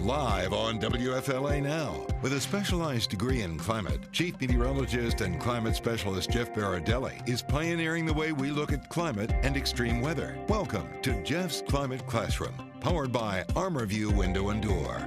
Live on WFLA Now. With a specialized degree in climate, Chief Meteorologist and Climate Specialist Jeff Baradelli is pioneering the way we look at climate and extreme weather. Welcome to Jeff's Climate Classroom, powered by ArmorView Window and Door.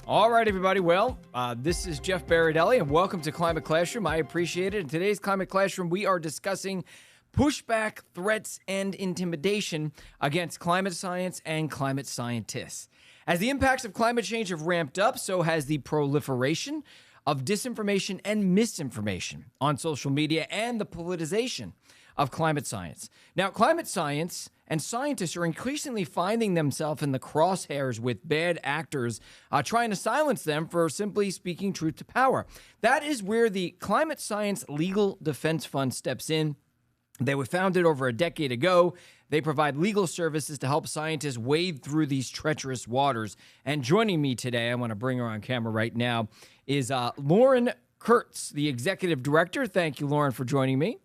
All right, everybody. Well, this is Jeff Baradelli, and welcome to Climate Classroom. I appreciate it. In today's Climate Classroom, we are discussing pushback, threats, and intimidation against climate science and climate scientists. As the impacts of climate change have ramped up, so has the proliferation of disinformation and misinformation on social media and the politicization of climate science. Now, climate science and scientists are increasingly finding themselves in the crosshairs with bad actors trying to silence them for simply speaking truth to power. That is where the Climate Science Legal Defense Fund steps in. They were founded over a decade ago. They provide legal services to help scientists wade through these treacherous waters. And joining me today, I want to bring her on camera right now, is Lauren Kurtz, the executive director. Thank you, Lauren, for joining me.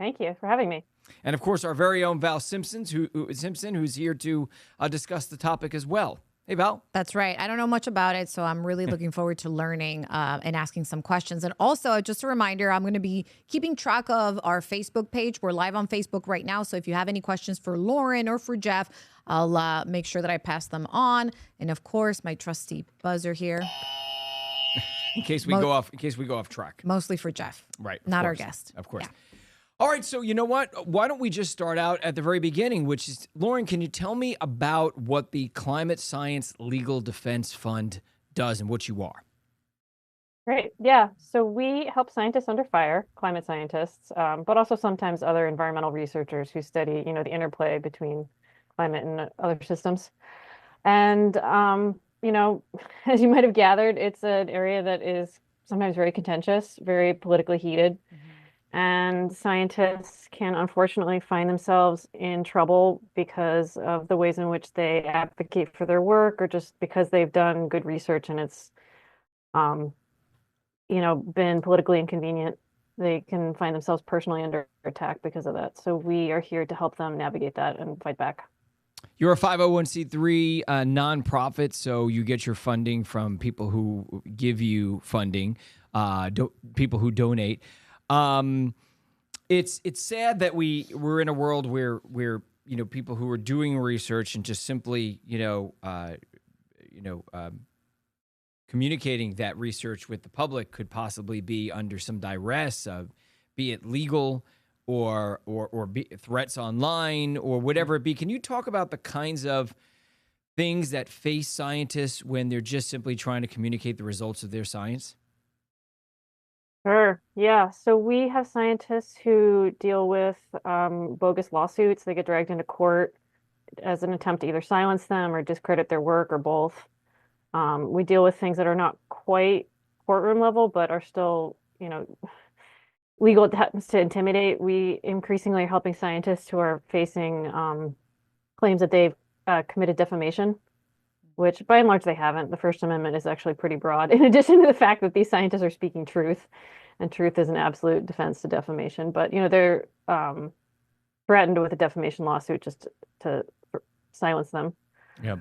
Thank you for having me. And of course, our very own Val Simpson, who's here to discuss the topic as well. Hey, Val. That's right. I don't know much about it, so I'm really looking forward to learning and asking some questions. And also, just a reminder, I'm going to be keeping track of our Facebook page. We're live on Facebook right now, so if you have any questions for Lauren or for Jeff, I'll make sure that I pass them on. And of course, my trusty buzzer here. In case we go off track. Mostly for Jeff. Right. Not our guest. Of course. Yeah. All right, so you know what? Why don't we just start out at the very beginning, which is, Lauren, can you tell me about what the Climate Science Legal Defense Fund does and what you are? Great. Yeah. So we help scientists under fire, climate scientists, but also sometimes other environmental researchers who study, the interplay between climate and other systems. And, as you might have gathered, it's an area that is sometimes very contentious, very politically heated. Mm-hmm. And scientists can unfortunately find themselves in trouble because of the ways in which they advocate for their work, or just because they've done good research and it's, been politically inconvenient. They can find themselves personally under attack because of that. So we are here to help them navigate that and fight back. You're a 501c3 nonprofit, so you get your funding from people who give you funding, people who donate. It's sad that we're in a world where people who are doing research and just simply communicating that research with the public could possibly be under some duress of, be it legal or be threats online or whatever it be. Can you talk about the kinds of things that face scientists when they're just simply trying to communicate the results of their science? Sure. Yeah. So we have scientists who deal with bogus lawsuits. They get dragged into court as an attempt to either silence them or discredit their work, or both. We deal with things that are not quite courtroom level, but are still, legal attempts to intimidate. We increasingly are helping scientists who are facing claims that they've committed defamation, which by and large they haven't. The First Amendment is actually pretty broad, in addition to the fact that these scientists are speaking truth, and truth is an absolute defense to defamation. But, they're threatened with a defamation lawsuit just to silence them. Yeah.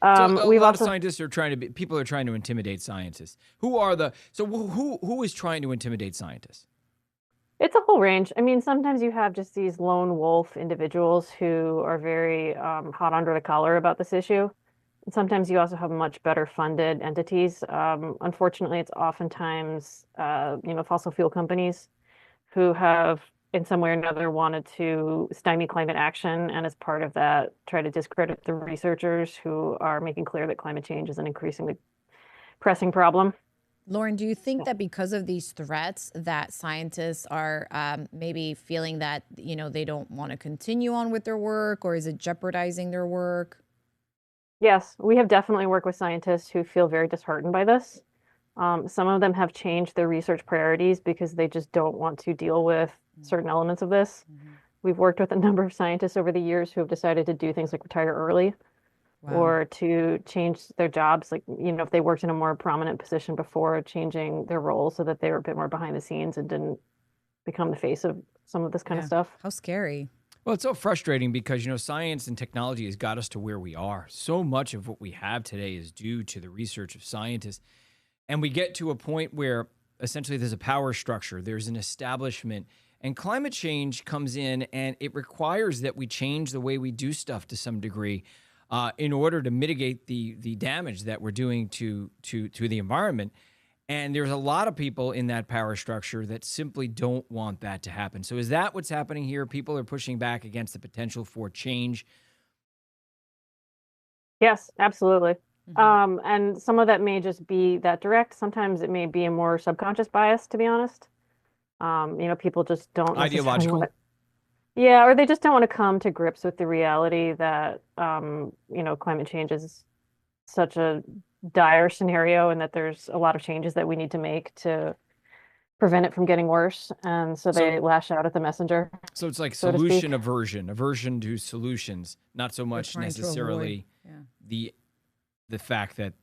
So a lot of scientists are people are trying to intimidate scientists. Who is trying to intimidate scientists? It's a whole range. I mean, sometimes you have just these lone wolf individuals who are very hot under the collar about this issue. And sometimes you also have much better funded entities. Unfortunately, it's oftentimes, fossil fuel companies who have in some way or another wanted to stymie climate action, and as part of that, try to discredit the researchers who are making clear that climate change is an increasingly pressing problem. Lauren, do you think that because of these threats that scientists are maybe feeling that, they don't want to continue on with their work, or is it jeopardizing their work? Yes, we have definitely worked with scientists who feel very disheartened by this. Some of them have changed their research priorities because they just don't want to deal with certain elements of this. Mm-hmm. We've worked with a number of scientists over the years who have decided to do things like retire early. Wow. Or to change their jobs, like, if they worked in a more prominent position before, changing their role so that they were a bit more behind the scenes and didn't become the face of some of this kind of stuff. How scary. Well, it's so frustrating because, science and technology has got us to where we are. So much of what we have today is due to the research of scientists. And we get to a point where essentially there's a power structure, there's an establishment, and climate change comes in and it requires that we change the way we do stuff to some degree in order to mitigate the damage that we're doing to the environment. And there's a lot of people in that power structure that simply don't want that to happen. So is that what's happening here? People are pushing back against the potential for change. Yes, absolutely. And some of that may just be that direct. Sometimes it may be a more subconscious bias, to be honest. People just don't necessarily Ideological. yeah, or they just don't want to come to grips with the reality that, climate change is such a dire scenario and that there's a lot of changes that we need to make to prevent it from getting worse. And so they lash out at the messenger. So it's like so to solution speak. aversion to solutions, not so much trying to necessarily avoid. the fact that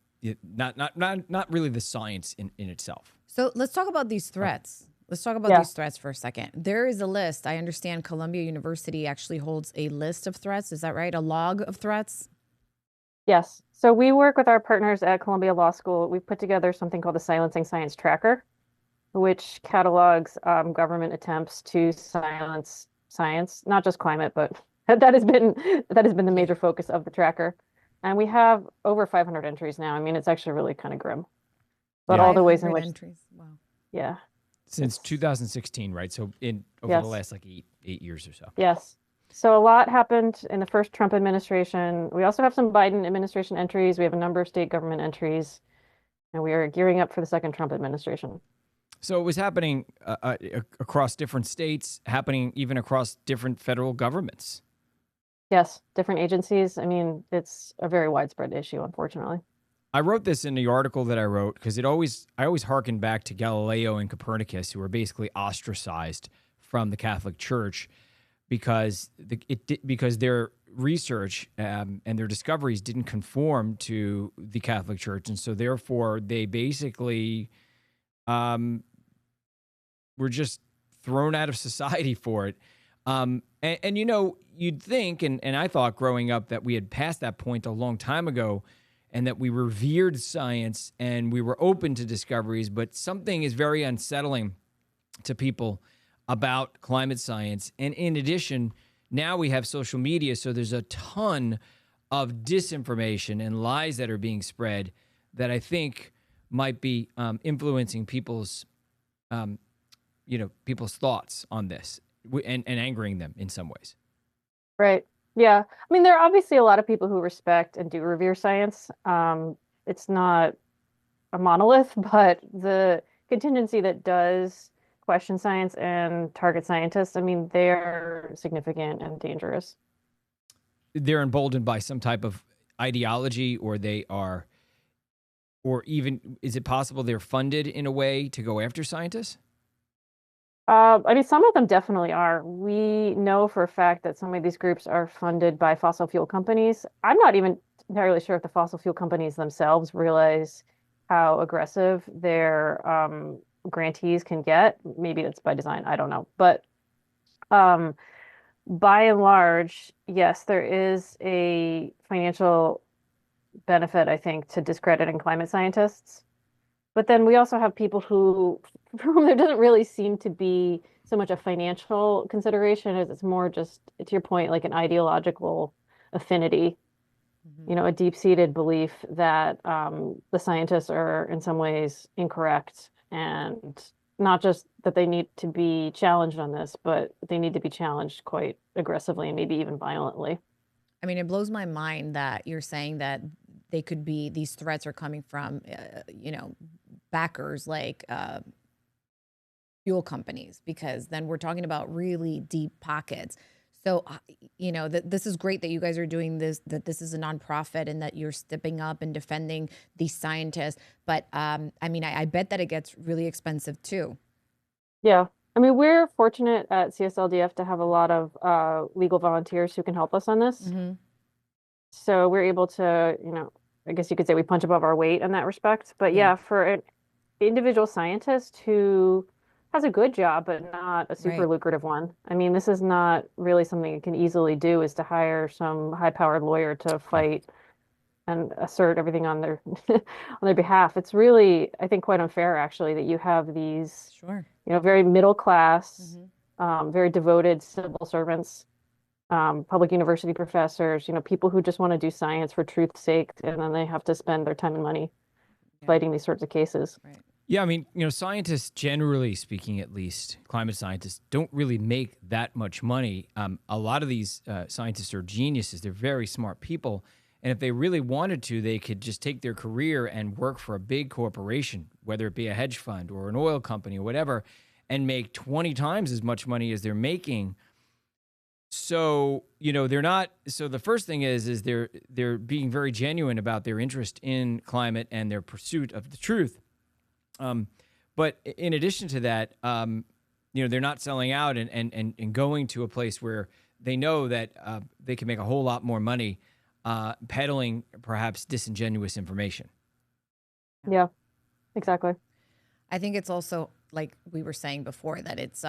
not really the science in itself. So let's talk about these threats. Let's talk about Yeah. these threats for a second. There is a list. I understand Columbia University actually holds a list of threats. Is that right? A log of threats? Yes. So we work with our partners at Columbia Law School. We've put together something called the Silencing Science Tracker, which catalogs government attempts to silence science, not just climate, but that has been the major focus of the tracker. And we have over 500 entries now. I mean, it's actually really kind of grim. But Yeah. all the ways in 500 which, entries. Wow. yeah, Since 2016, right? So over Yes. the last like eight years or so. yes. So a lot happened in the first Trump administration. We also have some Biden administration entries. We have a number of state government entries, and we are gearing up for the second Trump administration. So it was happening across different states, happening even across different federal governments. Yes, different agencies. I mean, it's a very widespread issue, unfortunately. I wrote this in the article that I wrote because I always harken back to Galileo and Copernicus, who were basically ostracized from the Catholic Church because because their research and their discoveries didn't conform to the Catholic Church, and so therefore they basically were just thrown out of society for it. And you'd think, and I thought growing up that we had passed that point a long time ago and that we revered science and we were open to discoveries, but something is very unsettling to people about climate science. And in addition, now we have social media, so there's a ton of disinformation and lies that are being spread that I think might be influencing people's thoughts on this and angering them in some ways. Right. Yeah. I mean, there are obviously a lot of people who respect and do revere science. It's not a monolith, but the contingency that does question science and target scientists, I mean, they're significant and dangerous. They're emboldened by some type of ideology, or or even, is it possible they're funded in a way to go after scientists? I mean, some of them definitely are. We know for a fact that some of these groups are funded by fossil fuel companies. I'm not even entirely sure if the fossil fuel companies themselves realize how aggressive their grantees can get. Maybe it's by design. I don't know. But by and large, yes, there is a financial benefit, I think, to discrediting climate scientists. But then we also have people for whom there doesn't really seem to be so much a financial consideration as it's more just, to your point, like an ideological affinity, a deep-seated belief that the scientists are in some ways incorrect, and not just that they need to be challenged on this, but they need to be challenged quite aggressively and maybe even violently. I mean, it blows my mind that you're saying that these threats are coming from, backers like fuel companies, because then we're talking about really deep pockets. So, this is great that you guys are doing this, that this is a nonprofit and that you're stepping up and defending these scientists. But I bet that it gets really expensive too. Yeah. I mean, we're fortunate at CSLDF to have a lot of legal volunteers who can help us on this. So we're able to, I guess you could say we punch above our weight in that respect. But yeah, for an individual scientist who has a good job, but not a super Right. lucrative one. I mean, this is not really something you can easily do, is to hire some high-powered lawyer to Yeah. fight and assert everything on their on their behalf. It's really, I think, quite unfair actually that you have these, Sure. very middle class, Hmm. very devoted civil servants, public university professors, people who just want to do science for truth's sake, and then they have to spend their time and money Yeah. fighting these sorts of cases. Right. Yeah, I mean, scientists, generally speaking, at least, climate scientists don't really make that much money. A lot of these scientists are geniuses. They're very smart people. And if they really wanted to, they could just take their career and work for a big corporation, whether it be a hedge fund or an oil company or whatever, and make 20 times as much money as they're making. So, they're not. So the first thing is they're being very genuine about their interest in climate and their pursuit of the truth. But in addition to that, they're not selling out and going to a place where they know that they can make a whole lot more money peddling perhaps disingenuous information. Yeah, exactly. I think it's also like we were saying before that it's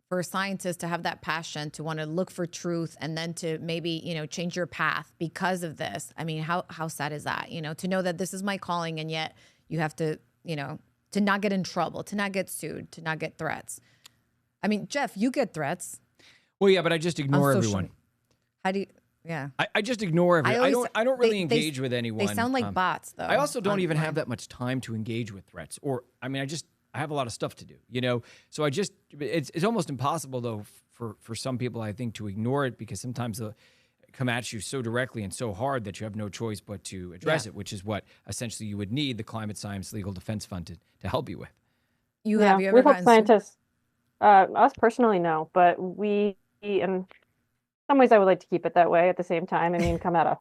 for a scientist to have that passion to want to look for truth and then to maybe change your path because of this. I mean, how sad is that? To know that this is my calling and yet you have to to not get in trouble, to not get sued, to not get threats. I mean, Jeff, you get threats Well, yeah, but I just ignore on social. everyone. How do you? Yeah. I just ignore everyone. I don't really they- engage with anyone. They sound like bots, though. I also don't even online. have that much time to engage with threats. Or, I mean, I have a lot of stuff to do, So it's almost impossible though for some people, I think, to ignore it, because sometimes they'll come at you so directly and so hard that you have no choice but to address Yeah. it, which is what essentially you would need the Climate Science Legal Defense Fund to help you with. You Yeah, have you ever we've helped gotten sued? scientists. Us personally, no, but in some ways, I would like to keep it that way at the same time. I mean, come at us.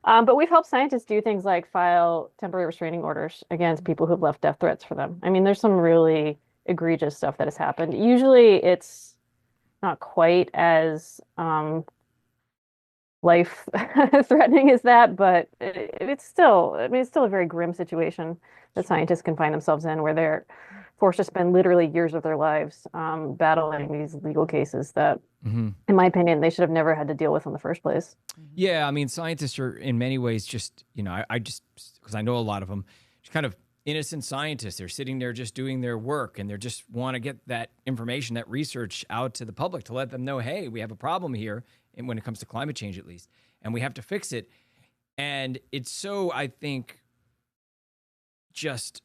But we've helped scientists do things like file temporary restraining orders against people who've left death threats for them. I mean, there's some really egregious stuff that has happened. Usually it's not quite as life threatening as that, but it's still, I mean, it's still a very grim situation that scientists can find themselves in, where they're forced to spend literally years of their lives battling these legal cases that, Mm-hmm. in my opinion, they should have never had to deal with in the first place. Yeah, I mean, scientists are in many ways just, I just, because I know a lot of them, just kind of innocent scientists. They're sitting there just doing their work, and they just want to get that information, that research out to the public to let them know, hey, we have a problem here, and when it comes to climate change at least, and we have to fix it. And it's so, I think, just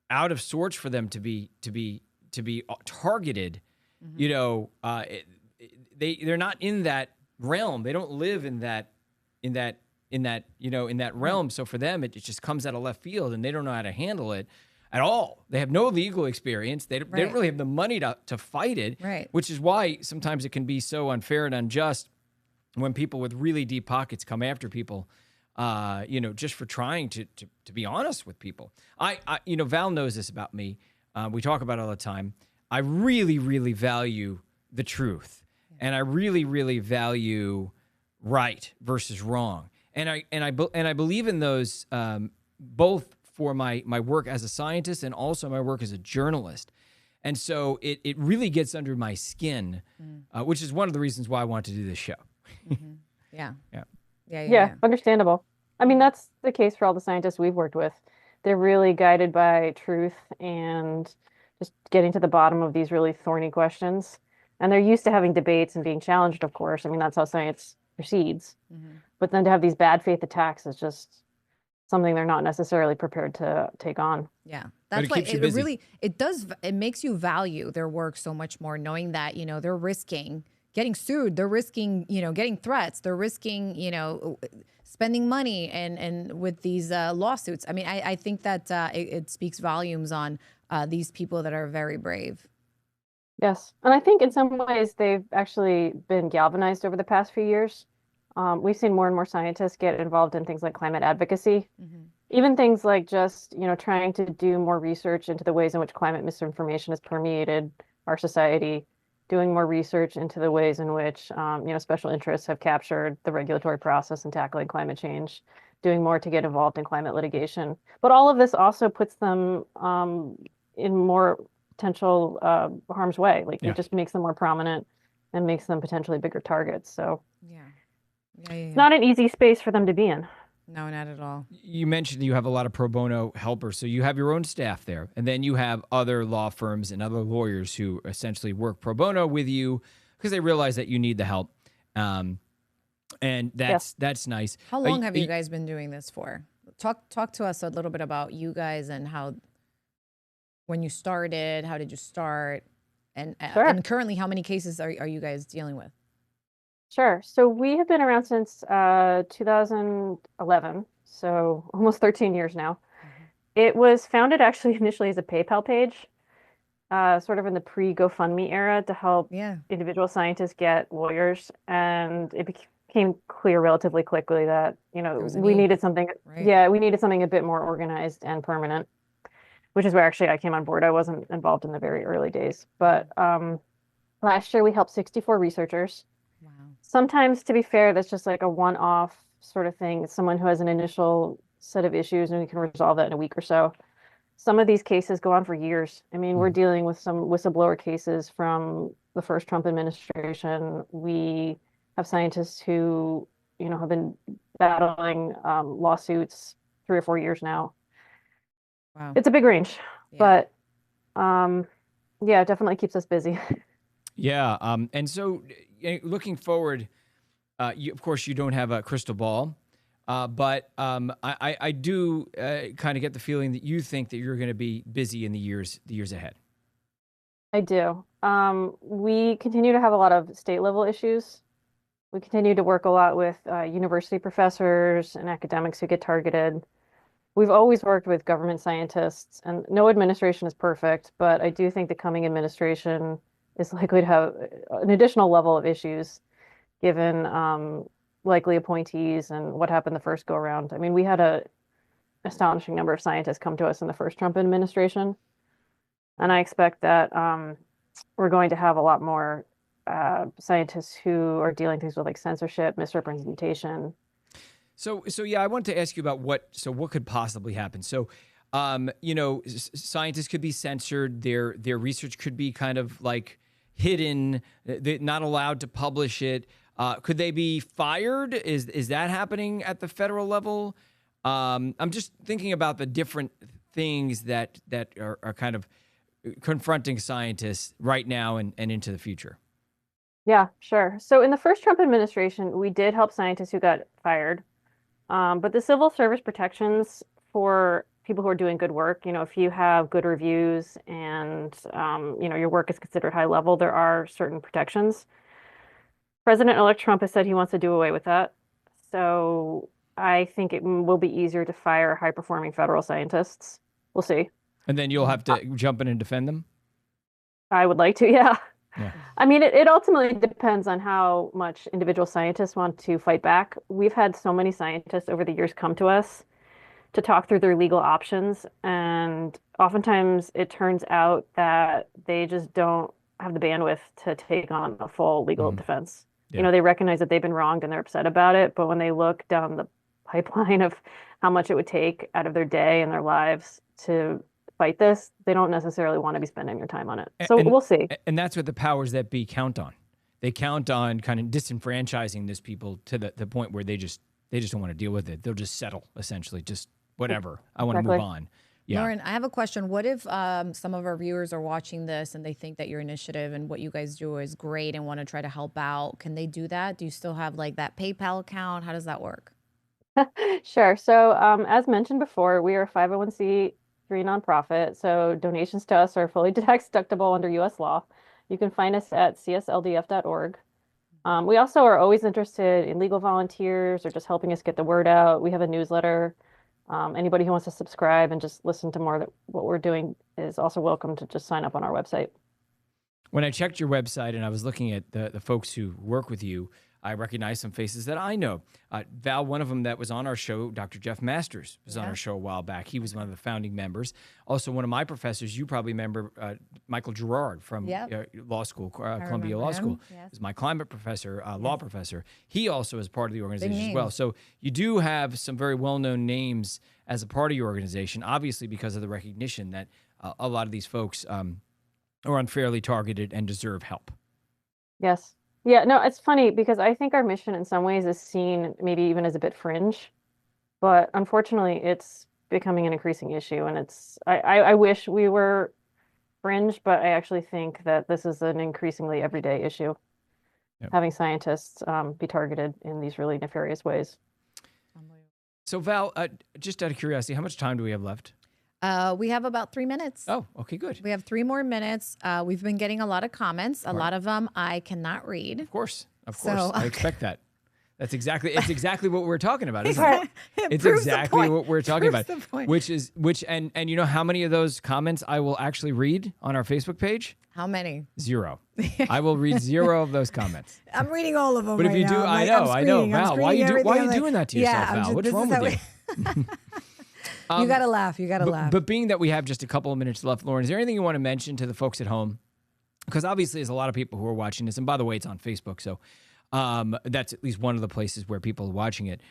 out of sorts for them to be targeted. They're not in that realm. They don't live in that realm. So for them, it just comes out of left field, and they don't know how to handle it at all. They have no legal experience. They don't really have the money to fight it. Right. Which is why sometimes it can be so unfair and unjust when people with really deep pockets come after people, just for trying to be honest with people. Val knows this about me. We talk about it all the time. I really, really value the truth. And I really, really value right versus wrong. And I believe in those both for my work as a scientist and also my work as a journalist. And so it really gets under my skin, which is one of the reasons why I want to do this show. Yeah. Yeah. Yeah, understandable. I mean, that's the case for all the scientists we've worked with. They're really guided by truth and just getting to the bottom of these really thorny questions. And they're used to having debates and being challenged, of course. I mean, that's how science proceeds. But then to have these bad faith attacks is just something they're not necessarily prepared to take on. Yeah. But That's it why keeps you it busy. really, it makes you value their work so much more, knowing that, they're risking getting sued, they're risking, getting threats, they're risking, spending money and with these lawsuits. I mean, I think that it speaks volumes on these people that are very brave. Yes. And I think in some ways they've actually been galvanized over the past few years. We've seen more and more scientists get involved in things like climate advocacy, even things like just, trying to do more research into the ways in which climate misinformation has permeated our society, doing more research into the ways in which, special interests have captured the regulatory process in tackling climate change, doing more to get involved in climate litigation. But all of this also puts them in more potential harm's way. Like Yeah. it just makes them more prominent and makes them potentially bigger targets. So Yeah. Yeah. it's not an easy space for them to be in. No, not at all. You mentioned you have a lot of pro bono helpers, so you have your own staff there, and then you have other law firms and other lawyers who essentially work pro bono with you because they realize that you need the help, and that's nice. How long have you guys been doing this for? Talk to us a little bit about you guys and how, when you started, how did you start, and and currently how many cases are you guys dealing with? Sure. So we have been around since 2011, so almost 13 years now. It was founded actually initially as a PayPal page, sort of in the pre-GoFundMe era to help individual scientists get lawyers. And it became clear relatively quickly that, we needed something, we needed something a bit more organized and permanent, which is where actually I came on board. I wasn't involved in the very early days, but last year we helped 64 researchers. Wow. Sometimes, to be fair, that's just like a one-off sort of thing. It's someone who has an initial set of issues and we can resolve that in a week or so. Some of these cases go on for years. I mean, we're dealing with some whistleblower cases from the first Trump administration. We have scientists who, have been battling lawsuits 3 or 4 years now. Wow. It's a big range, but it definitely keeps us busy. Yeah. And so looking forward, of course, you don't have a crystal ball, but I do kind of get the feeling that you think that you're going to be busy in the years ahead. I do. We continue to have a lot of state level issues. We continue to work a lot with university professors and academics who get targeted. We've always worked with government scientists, and no administration is perfect, but I do think the coming administration is likely to have an additional level of issues given likely appointees and what happened the first go around. I mean, we had an astonishing number of scientists come to us in the first Trump administration, and I expect that we're going to have a lot more scientists who are dealing things with like censorship, misrepresentation. So yeah, I wanted to ask you about what could possibly happen. So, scientists could be censored. Their research could be kind of like hidden. They're not allowed to publish it. Could they be fired? Is that happening at the federal level? I'm just thinking about the different things that are kind of confronting scientists right now and into the future. Yeah, sure. So in the first Trump administration, we did help scientists who got fired. But the civil service protections for people who are doing good work, if you have good reviews and, your work is considered high level, there are certain protections. President-elect Trump has said he wants to do away with that. So I think it will be easier to fire high-performing federal scientists. We'll see. And then you'll have to jump in and defend them? I would like to, yeah. Yeah. I mean, it ultimately depends on how much individual scientists want to fight back. We've had so many scientists over the years come to us to talk through their legal options, and oftentimes it turns out that they just don't have the bandwidth to take on a full legal defense. Yeah. They recognize that they've been wronged and they're upset about it, but when they look down the pipeline of how much it would take out of their day and their lives to fight this, they don't necessarily want to be spending their time on it. So we'll see. And that's what the powers that be count on. They count on kind of disenfranchising these people to the point where they just don't want to deal with it. They'll just settle, essentially, just whatever. I want to move on. Yeah. Lauren, I have a question. What if some of our viewers are watching this and they think that your initiative and what you guys do is great and want to try to help out? Can they do that? Do you still have like that PayPal account? How does that work? Sure. So as mentioned before, we are a 501c3 nonprofit, so donations to us are fully tax deductible under U.S. law. You can find us at CSLDF.org. We also are always interested in legal volunteers or just helping us get the word out. We have a newsletter. Anybody who wants to subscribe and just listen to more of what we're doing is also welcome to just sign up on our website. When I checked your website and I was looking at the folks who work with you, I recognized some faces that I know. Val, one of them that was on our show, Dr. Jeff Masters, was on our show a while back. He was one of the founding members. Also, one of my professors, you probably remember Michael Gerard from law school, Columbia Law School. Yes. Is my climate professor, law professor. He also is part of the organization as well. So you do have some very well-known names as a part of your organization, obviously because of the recognition that a lot of these folks or unfairly targeted and deserve help. Yes. Yeah, no, it's funny because I think our mission in some ways is seen maybe even as a bit fringe, but unfortunately it's becoming an increasing issue. And I wish we were fringe, but I actually think that this is an increasingly everyday issue, having scientists be targeted in these really nefarious ways. So Val, just out of curiosity, how much time do we have left? We have about 3 minutes. Oh, okay, good. We have 3 more minutes. We've been getting a lot of comments. A lot of them I cannot read. Of course. So, I expect that. It's exactly what we're talking about, isn't it? It's proves the exactly point. what we're talking Proves about. the point. And you know how many of those comments I will actually read on our Facebook page? How many? 0. I will read 0 of those comments. I'm reading all of them. But if you do, I know, Val. Why are you doing that to yourself, Val? What's wrong with you? You gotta laugh. You gotta laugh. But being that we have just a couple of minutes left, Lauren, is there anything you want to mention to the folks at home? Because obviously, there's a lot of people who are watching this, and by the way, it's on Facebook, so that's at least one of the places where people are watching it.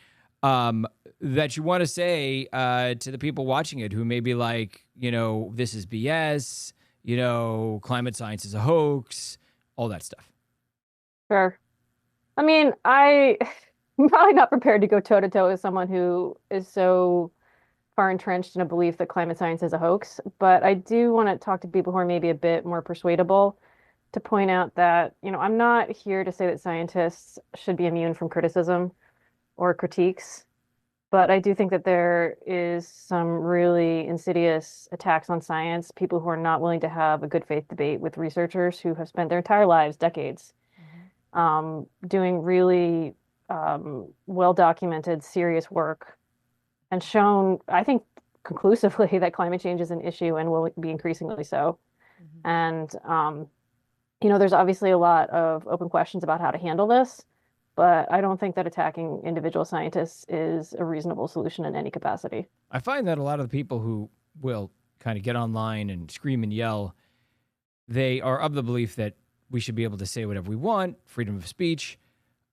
That you want to say to the people watching it who may be like, this is BS, climate science is a hoax, all that stuff. Sure. I mean, I'm probably not prepared to go toe-to-toe with someone who is so far entrenched in a belief that climate science is a hoax, but I do want to talk to people who are maybe a bit more persuadable to point out that, I'm not here to say that scientists should be immune from criticism or critiques, but I do think that there is some really insidious attacks on science, people who are not willing to have a good faith debate with researchers who have spent their entire lives, decades, doing really well-documented, serious work and shown, I think, conclusively that climate change is an issue and will be increasingly so. And, there's obviously a lot of open questions about how to handle this, but I don't think that attacking individual scientists is a reasonable solution in any capacity. I find that a lot of the people who will kind of get online and scream and yell, they are of the belief that we should be able to say whatever we want, freedom of speech,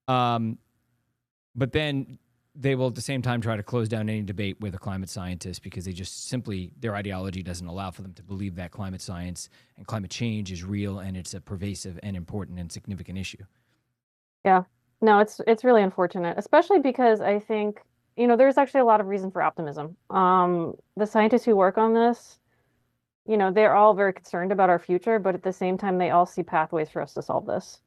but then they will at the same time try to close down any debate with a climate scientist because they just simply, their ideology doesn't allow for them to believe that climate science and climate change is real and it's a pervasive and important and significant issue. Yeah, no, it's really unfortunate, especially because I think, there's actually a lot of reason for optimism. The scientists who work on this, they're all very concerned about our future, but at the same time, they all see pathways for us to solve this.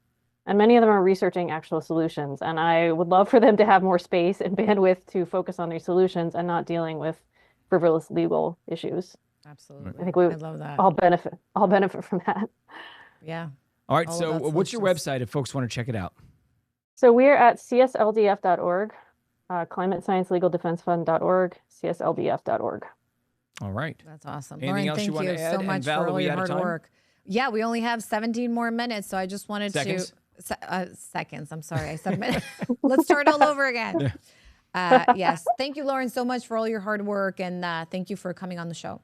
And many of them are researching actual solutions. And I would love for them to have more space and bandwidth to focus on these solutions and not dealing with frivolous legal issues. Absolutely. I think I love that. all benefit from that. Yeah. All right. So what's your website if folks want to check it out? So we're at CSLDF.org, Climate Science Legal Defense Fund.org, CSLDF.org. All right. That's awesome. Anything Lauren, else thank you want to add? so much Val, for all your hard time? work. Yeah, we only have 17 more minutes, so I just wanted Seconds? seconds. I'm sorry, I said minutes. Let's start all over again. Yes, thank you, Lauren, so much for all your hard work, and thank you for coming on the show.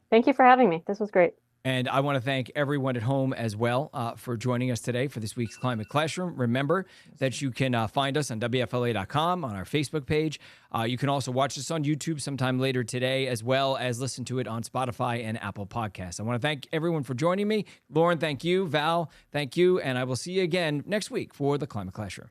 Thank you for having me. This was great. And I want to thank everyone at home as well for joining us today for this week's Climate Classroom. Remember that you can find us on WFLA.com, on our Facebook page. You can also watch us on YouTube sometime later today, as well as listen to it on Spotify and Apple Podcasts. I want to thank everyone for joining me. Lauren, thank you. Val, thank you. And I will see you again next week for the Climate Classroom.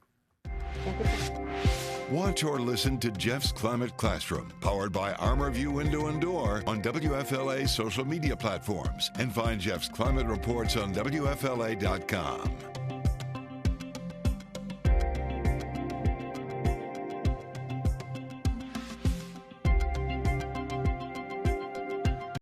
Watch or listen to Jeff's Climate Classroom, powered by Armor View Window and Door on WFLA social media platforms, and find Jeff's climate reports on WFLA.com.